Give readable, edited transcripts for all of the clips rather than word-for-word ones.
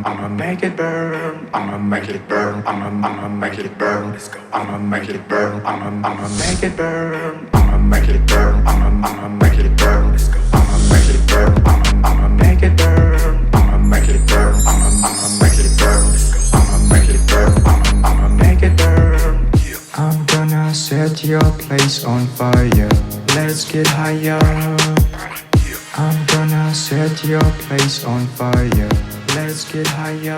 I'ma make it burn. I'ma make it burn. I'ma make it burn. Let's go. I'ma make it burn. I'ma make it burn. I'ma make it burn. I'ma make it burn. Let's go. I'ma make it burn. I'ma make it burn. I'ma make it burn. I'ma make it burn. Let's go. I'ma make it burn. I'ma make it burn. I'm gonna set your place on fire. Let's get higher. I'm gonna set your place on fire. Let's get higher.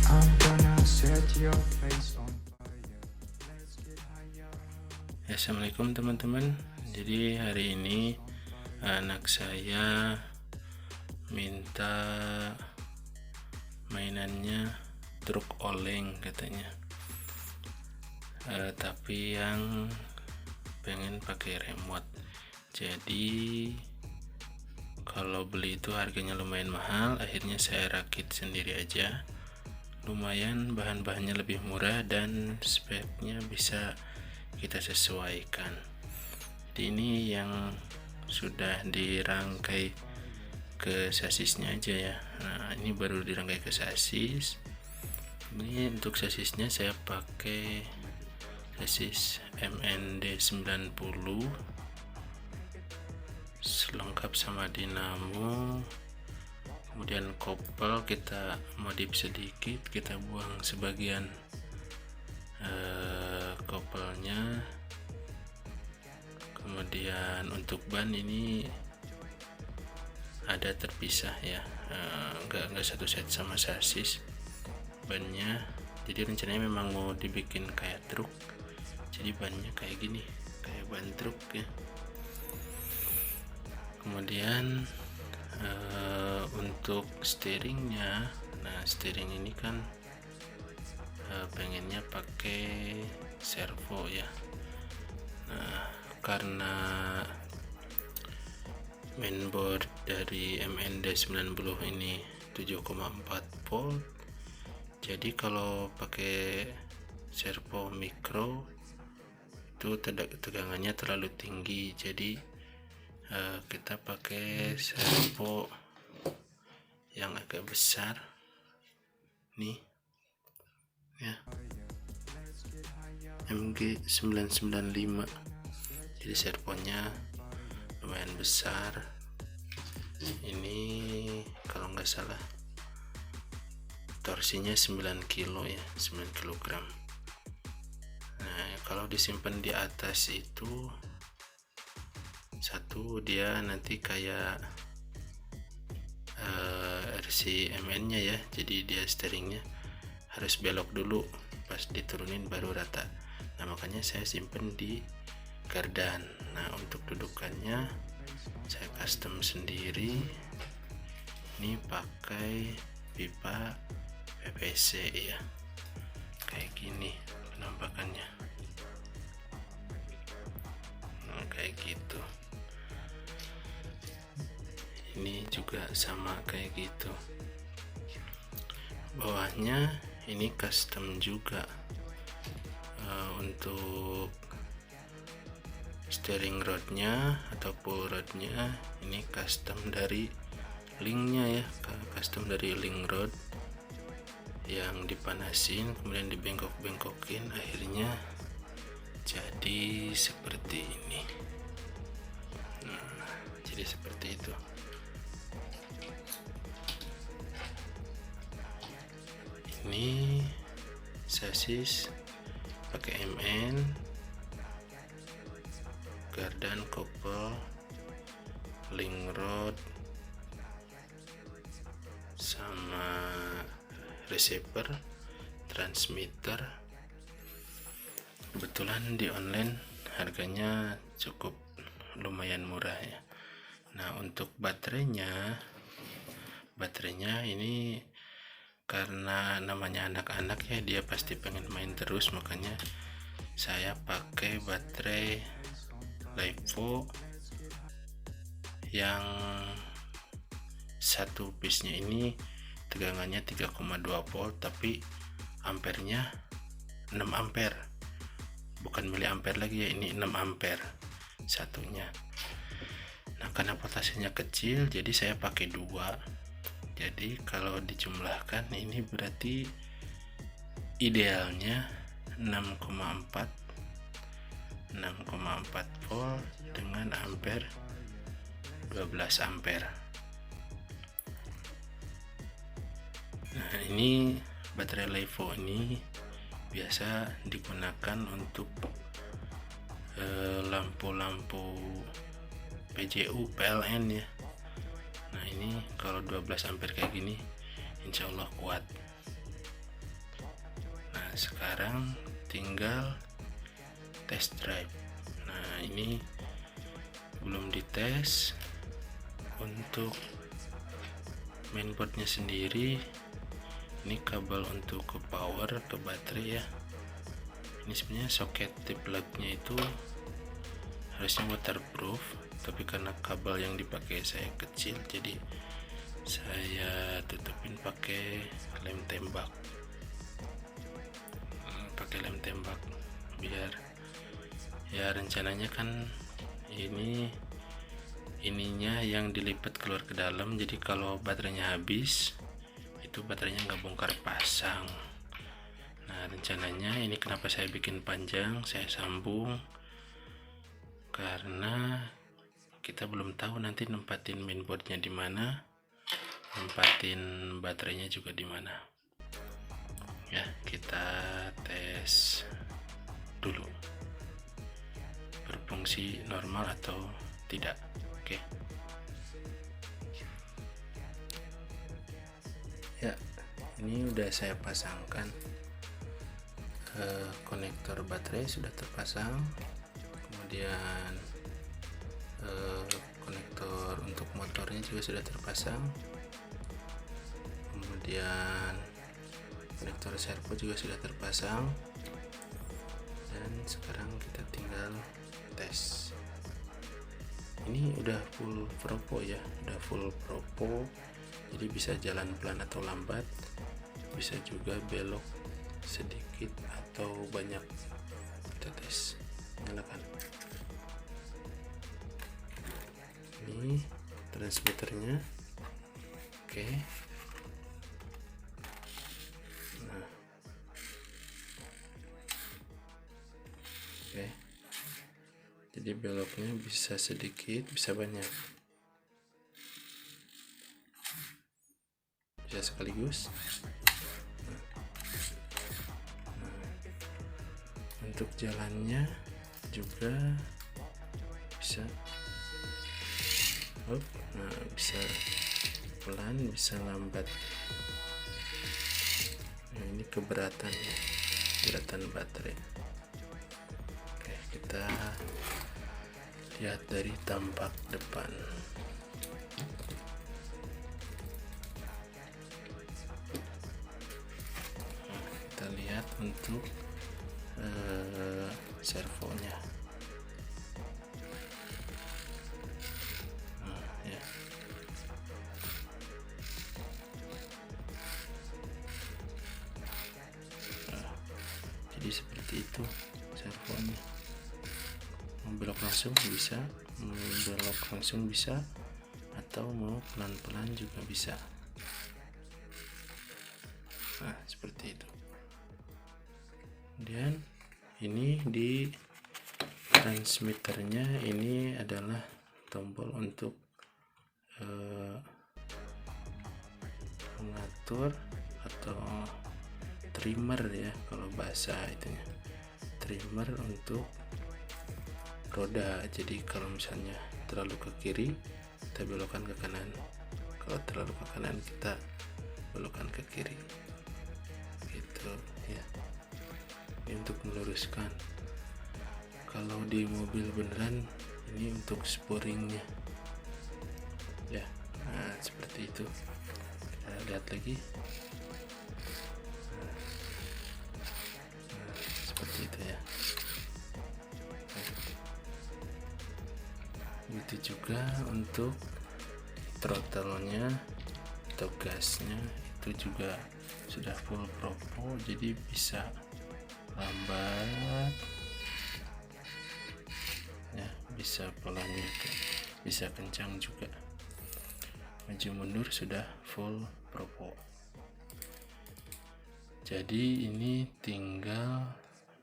I'm gonna set your place on fire. Let's get higher. Assalamualaikum teman-teman. Jadi hari ini anak saya minta mainannya truk oleng katanya. Tapi yang pengen pakai remote. Jadi kalau beli itu harganya lumayan mahal, akhirnya saya rakit sendiri aja. Lumayan, bahan-bahannya lebih murah dan speknya bisa kita sesuaikan. Jadi ini yang sudah dirangkai ke sasisnya aja ya. Nah, ini baru dirangkai ke sasis. Ini untuk sasisnya saya pakai sasis MND 90 selengkap sama dinamo, kemudian kopel kita modif sedikit, kita buang sebagian kopelnya, kemudian untuk ban ini ada terpisah ya, enggak satu set sama sasis bannya. Jadi rencananya memang mau dibikin kayak truk, jadi bannya kayak gini, kayak ban truk ya. Kemudian untuk steeringnya, nah steering ini kan pengennya pakai servo ya. Nah, karena mainboard dari MND 90 ini 7,4 volt, jadi kalau pakai servo mikro itu tegangannya terlalu tinggi, jadi kita pakai servo yang agak besar nih ya, MG 995. Jadi servonya lumayan besar. Ini kalau nggak salah torsinya 9 kilo ya, 9 kilogram. Nah, kalau disimpan di atas itu satu, dia nanti kayak RCMN nya ya, jadi dia steeringnya harus belok dulu, pas diturunin baru rata. Nah, makanya saya simpen di gardan. Nah, untuk dudukannya saya custom sendiri, ini pakai pipa PVC ya, kayak gini penampakannya. Nah, kayak gitu. Ini juga sama kayak gitu. Bawahnya ini custom juga. Untuk steering rodnya atau pull rodnya ini custom dari linknya ya, custom dari link rod yang dipanasin kemudian dibengkok-bengkokin, akhirnya jadi seperti ini. Nah, jadi seperti itu. Ini sasis pakai MN, gardan, kopel, link rod, sama receiver, transmitter. Kebetulan di online harganya cukup lumayan murah ya. Nah, untuk baterainya ini karena namanya anak-anak ya, dia pasti pengen main terus, makanya saya pakai baterai LiPo yang satu piece nya ini tegangannya 3,2 volt, tapi ampernya 6 ampere, bukan miliampere lagi ya, ini 6 ampere satunya. Nah, karena voltasenya kecil, jadi saya pakai dua. Jadi kalau dijumlahkan ini berarti idealnya 6,4 volt dengan ampere 12 ampere. Nah, ini baterai LiVo ini biasa digunakan untuk lampu-lampu PJU, PLN ya. Nah, ini kalau 12 ampere kayak gini insya Allah kuat. Nah, sekarang tinggal test drive. Nah, ini belum dites. Untuk mainboardnya sendiri, ini kabel untuk ke power ke baterai ya. Ini sebenarnya soket plugnya itu harusnya waterproof, tapi karena kabel yang dipakai saya kecil, jadi saya tutupin pakai lem tembak. Biar ya, rencananya kan ininya yang dilipat keluar ke dalam, jadi kalau baterainya habis itu baterainya nggak bongkar pasang. Nah, rencananya ini kenapa saya bikin panjang, saya sambung karena kita belum tahu nanti nempatin mainboardnya di mana, nempatin baterainya juga di mana. Ya, kita tes dulu berfungsi normal atau tidak. Oke. Ya, ini udah saya pasangkan. Konektor baterai sudah terpasang, kemudian konektor untuk motornya juga sudah terpasang, kemudian konektor servo juga sudah terpasang, dan sekarang kita tinggal tes. Ini udah full propo ya, udah full propo, jadi bisa jalan pelan atau lambat, bisa juga belok sedikit atau banyak. Kita tes, nyalakan. Ini transmitternya. Oke. Nah, oke. Jadi beloknya bisa sedikit, bisa banyak, bisa sekaligus. Untuk jalannya juga bisa, nah, bisa pelan, bisa lambat. Nah, ini keberatan baterai. Oke, kita lihat dari tampak depan. Nah, kita lihat untuk servonya. Nah, ya. Nah, jadi seperti itu servonya. Mau belok langsung bisa, atau mau pelan-pelan juga bisa. Nah, seperti itu. Kemudian ini di transmitternya, ini adalah tombol untuk mengatur atau trimmer ya, kalau bahasa itunya, trimmer untuk roda. Jadi kalau misalnya terlalu ke kiri, kita belokkan ke kanan, kalau terlalu ke kanan kita belokkan ke kiri, gitu ya. Ini untuk meluruskan. Kalau di mobil beneran ini untuk sporingnya ya. Nah, seperti itu. Kita lihat lagi. Nah, seperti itu ya. Begitu juga untuk throttle-nya atau gasnya, itu juga sudah full propo, jadi bisa lambat ya, bisa pelan juga, bisa kencang juga. maju mundur sudah full propel. Jadi ini tinggal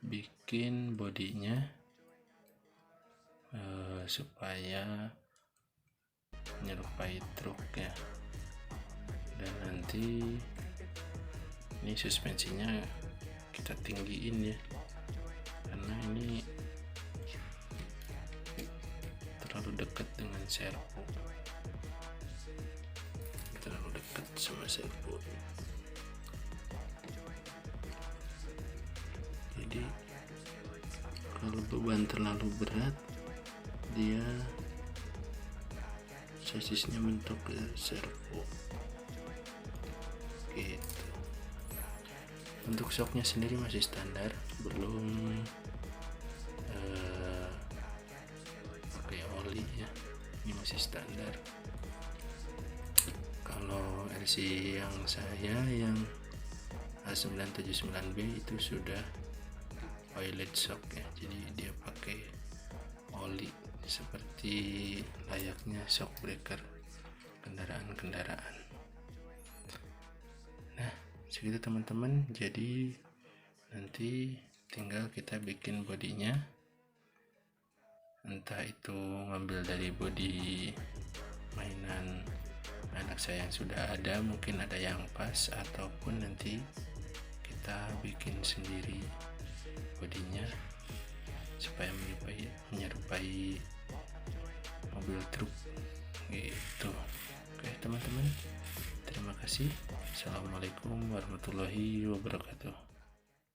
bikin bodinya supaya menyerupai truk ya. Dan nanti ini suspensinya kita tinggiin ya, karena ini terlalu dekat dengan servo, terlalu dekat sama servo. Jadi kalau beban terlalu berat, dia sasisnya mentok ke servo gitu. Untuk shocknya sendiri masih standar, belum pakai oli ya, ini masih standar. Kalau RC yang saya yang A979B itu sudah oiled shock ya, jadi dia pakai oli seperti layaknya shock breaker kendaraan-kendaraan. Nah, segitu teman-teman. Jadi nanti tinggal kita bikin bodinya, entah itu ngambil dari bodi mainan anak saya yang sudah ada, mungkin ada yang pas, ataupun nanti kita bikin sendiri bodinya supaya menyerupai mobil truk gitu. Oke teman-teman, terima kasih. Assalamualaikum warahmatullahi wabarakatuh.